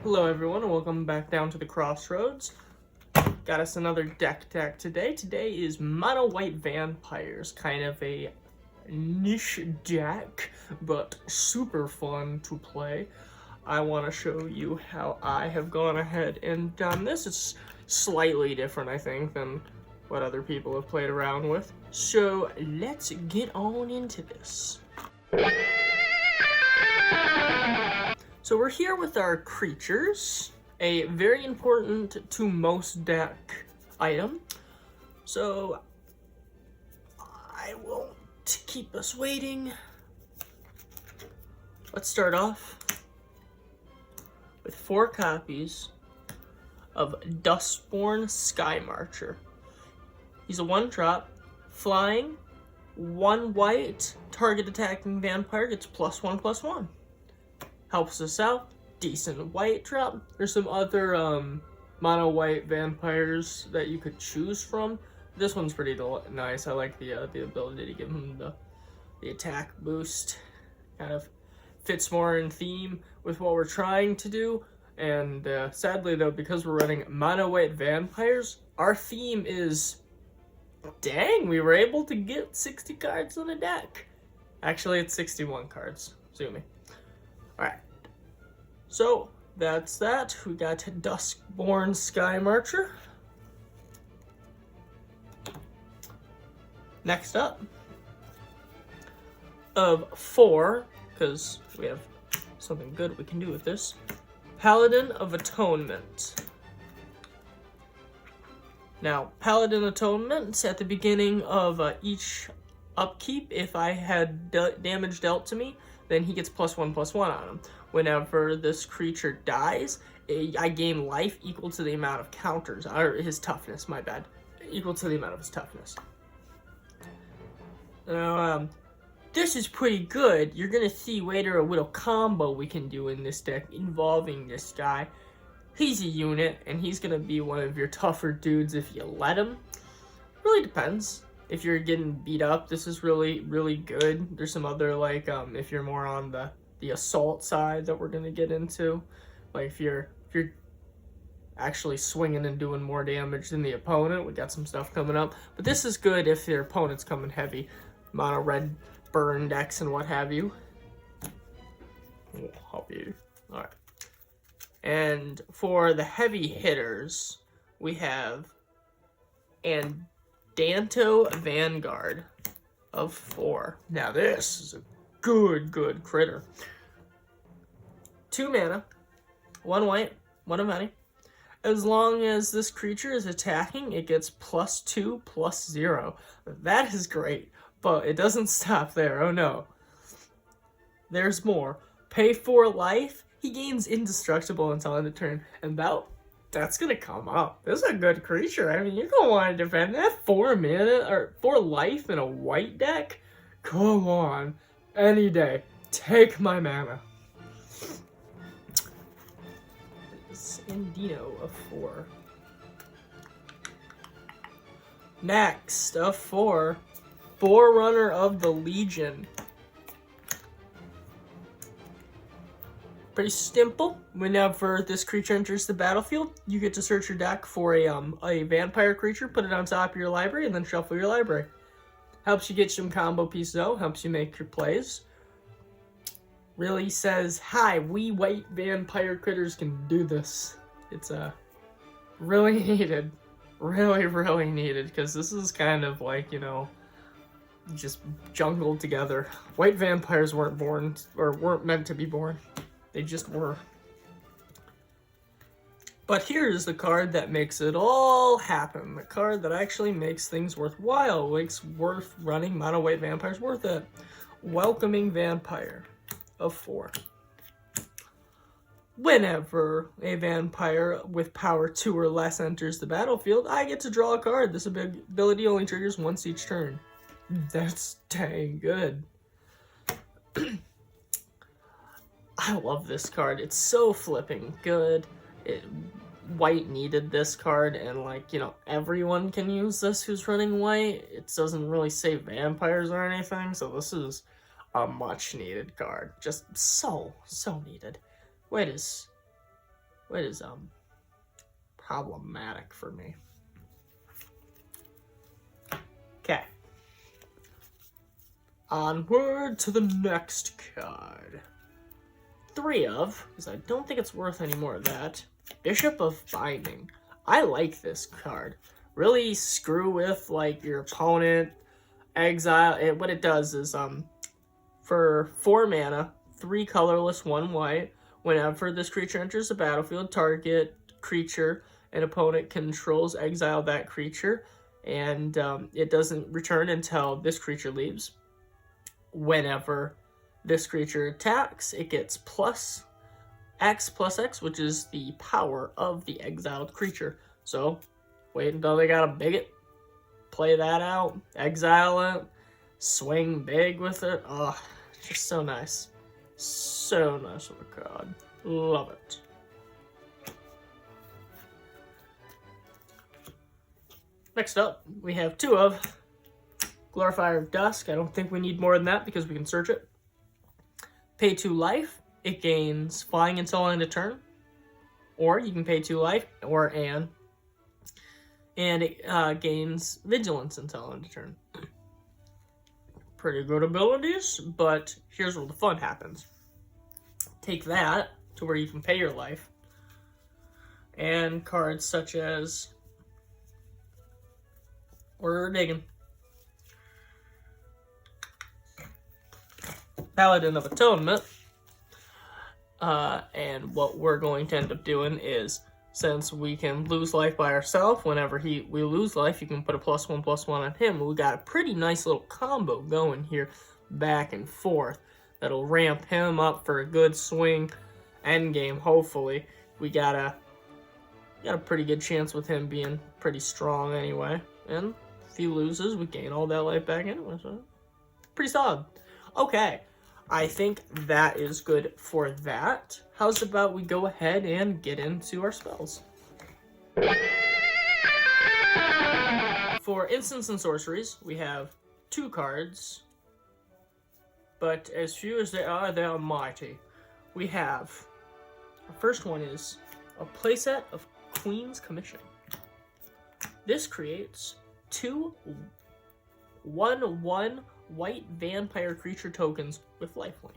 Hello everyone and welcome back down to the Crossroads. Got us another DeckTech today. Today is Mono White Vampires, kind of a niche deck, but super fun to play. I want to show you how I have gone ahead and done this. It's slightly different, I think, than what other people have played around with. So let's get on into this. So we're here with our creatures, a very important to most deck item. So I won't keep us waiting. Let's start off with 4 copies of Duskborn Skymarcher. He's a 1-drop, flying, 1 white, target attacking vampire gets +1/+1. Helps us out. Decent white drop. There's some other mono white vampires that you could choose from. This one's pretty nice. I like the ability to give him the attack boost. Kind of fits more in theme with what we're trying to do. And sadly though, because we're running mono white vampires, our theme is, dang, we were able to get 60 cards on a deck. Actually, it's 61 cards. Sue me. Alright, so that's that. We got Duskborn Skymarcher. Next up, of 4, because we have something good we can do with this, Paladin of Atonement. Now, Paladin Atonement, at the beginning of each upkeep, if I had damage dealt to me, then he gets +1/+1 on him. Whenever this creature dies, I gain life equal to the amount of counters, or his toughness, my bad. Equal to the amount of his toughness. Now, this is pretty good. You're gonna see later a little combo we can do in this deck involving this guy. He's a unit, and he's gonna be one of your tougher dudes if you let him. Really depends. If you're getting beat up, this is really, really good. There's some other, like, if you're more on the assault side that we're gonna get into. Like, if you're actually swinging and doing more damage than the opponent, we got some stuff coming up. But this is good if your opponent's coming heavy. Mono red burn decks and what have you. We'll help you. Alright. And for the heavy hitters, we have Danto Vanguard of 4. Now this is a good critter. 2 mana, 1 white, 1 of money. As long as this creature is attacking, it gets +2/+0. That is great, but it doesn't stop there. Oh no. There's more. Pay 4 life, he gains indestructible until end of turn, and that's gonna come up. This is a good creature. I mean, you're gonna want to defend that 4 mana or 4 life in a white deck. Come on, any day. Take my mana. Sandino of 4. Next of 4, Forerunner of the Legion. Pretty simple. Whenever this creature enters the battlefield, you get to search your deck for a vampire creature, put it on top of your library, and then shuffle your library. Helps you get some combo pieces though, helps you make your plays. Really says, hi, we white vampire critters can do this. It's really needed. Really needed, because this is kind of like, you know, just jungled together. White vampires weren't born, or weren't meant to be born. They just were. But here's the card that makes it all happen. The card that actually makes things worthwhile, makes worth running mono white vampires worth it. Welcoming Vampire of 4. Whenever a vampire with power 2 or less enters the battlefield, I get to draw a card. This ability only triggers once each turn. That's dang good. I love this card. It's so flipping good. White needed this card, and, like, you know, everyone can use this who's running white. It doesn't really say vampires or anything, so this is a much needed card. Just so needed. White is White is problematic for me. Okay. Onward to the next card. 3 of, because I don't think it's worth any more of that. Bishop of Binding. I like this card. Really screw with like your opponent. Exile. What it does is for 4 mana, 3 colorless, 1 white. Whenever this creature enters the battlefield, target creature an opponent controls exile that creature, and it doesn't return until this creature leaves. Whenever this creature attacks, it gets plus X, which is the power of the exiled creature. So, wait until they got a bigot, play that out, exile it, swing big with it. Oh, just so nice. So nice of a card. Love it. Next up, we have 2 of Glorifier of Dusk. I don't think we need more than that because we can search it. Pay 2 life. It gains flying until end of turn. Or you can pay 2 life, and it gains vigilance until end of turn. Pretty good abilities, but here's where the fun happens. Take that to where you can pay your life. And cards such as Order of Digging, Paladin of Atonement, and what we're going to end up doing is, since we can lose life by ourselves, whenever we lose life, you can put a +1/+1 on him. We got a pretty nice little combo going here, back and forth, that'll ramp him up for a good swing endgame, hopefully. We got a pretty good chance with him being pretty strong anyway, and if he loses, we gain all that life back anyway, so pretty solid. Okay, I think that is good for that. How's about we go ahead and get into our spells? For instants and sorceries, we have 2 cards, but as few as they are mighty. We have, our first one is a playset of Queen's Commissioning. This creates 2 1/1 white vampire creature tokens with lifelink.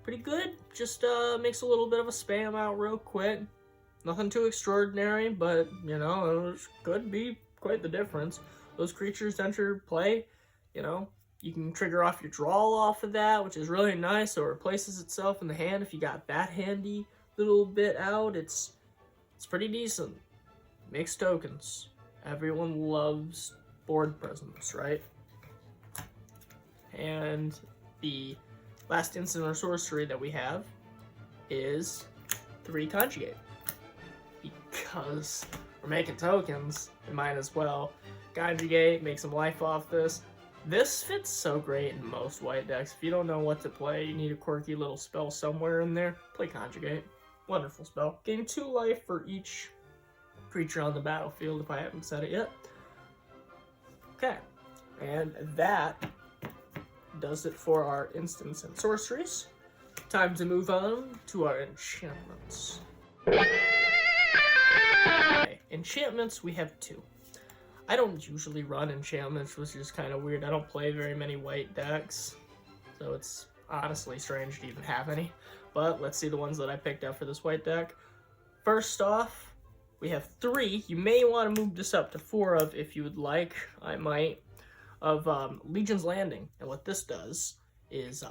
Pretty good. Just makes a little bit of a spam out real quick. Nothing too extraordinary, but you know, it could be quite the difference. Those creatures enter play, you know, you can trigger off your draw off of that, which is really nice. So it replaces itself in the hand. If you got that handy little bit out, it's pretty decent. Makes tokens. Everyone loves board presence, right? And the last instant or sorcery that we have is 3 Conjugate. Because we're making tokens, we might as well Conjugate, make some life off this. This fits so great in most white decks. If you don't know what to play, you need a quirky little spell somewhere in there, play Conjugate. Wonderful spell. Gain 2 life for each creature on the battlefield if I haven't said it yet. Okay, and that does it for our instants and sorceries. Time to move on to our enchantments. Okay, enchantments, we have 2. I don't usually run enchantments, which is kind of weird. I don't play very many white decks, so it's honestly strange to even have any. But let's see the ones that I picked out for this white deck. First off, we have 3. You may want to move this up to 4 of if you would like. I might. Of Legion's Landing. And what this does is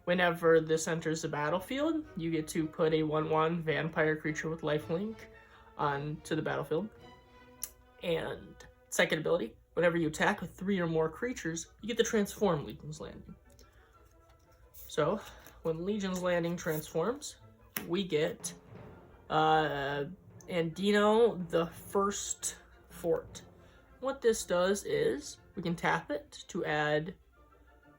whenever this enters the battlefield, you get to put a 1/1 vampire creature with lifelink onto the battlefield. And second ability, whenever you attack with 3 or more creatures, you get to transform Legion's Landing. So when Legion's Landing transforms, we get Andino the First Fort. What this does is we can tap it to add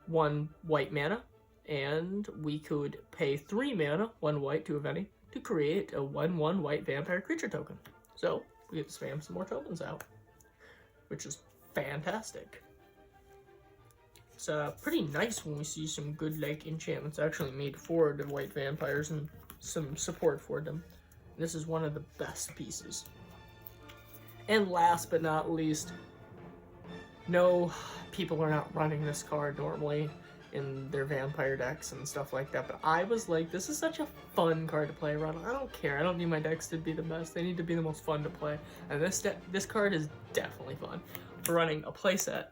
1 white mana, and we could pay 3 mana, 1 white to any, to create a 1/1 white vampire creature token. So we get to spam some more tokens out, which is fantastic. It's pretty nice when we see some good like enchantments actually made for the white vampires and some support for them. This is one of the best pieces. And last but not least, no, people are not running this card normally in their vampire decks and stuff like that, but I was like, this is such a fun card to play around. I don't care. I don't need my decks to be the best. They need to be the most fun to play. And this card is definitely fun. We're running a playset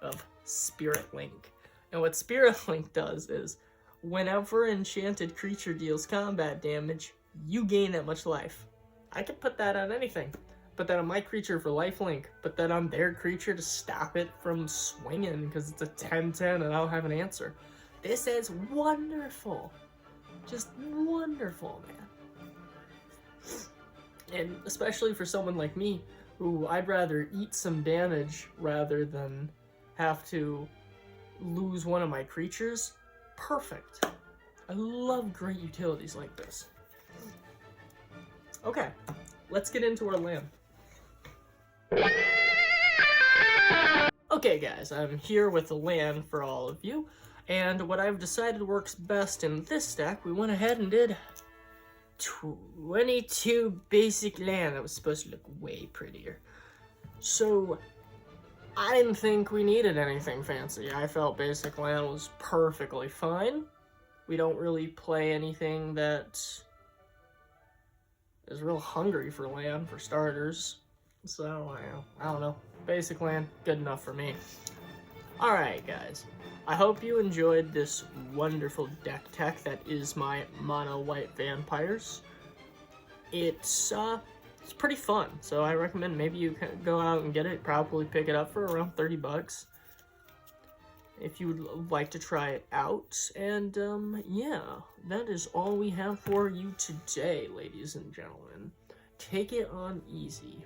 of Spirit Link. And what Spirit Link does is, whenever enchanted creature deals combat damage, you gain that much life. I could put that on anything. Put that on my creature for lifelink. Put that on their creature to stop it from swinging because it's a 10-10 and I don't have an answer. This is wonderful. Just wonderful, man. And especially for someone like me, who I'd rather eat some damage rather than have to lose one of my creatures. Perfect. I love great utilities like this. Okay, let's get into our land. Okay guys, I'm here with the land for all of you, and what I've decided works best in this deck, we went ahead and did 22 basic land. That was supposed to look way prettier. So, I didn't think we needed anything fancy. I felt basic land was perfectly fine. We don't really play anything that is real hungry for land, for starters. So, I don't know. Basic land, good enough for me. Alright, guys. I hope you enjoyed this wonderful deck tech that is my mono white vampires. It's pretty fun, so I recommend maybe you can go out and get it. Probably pick it up for around 30 bucks. If you would like to try it out. And, yeah, that is all we have for you today, ladies and gentlemen. Take it on easy.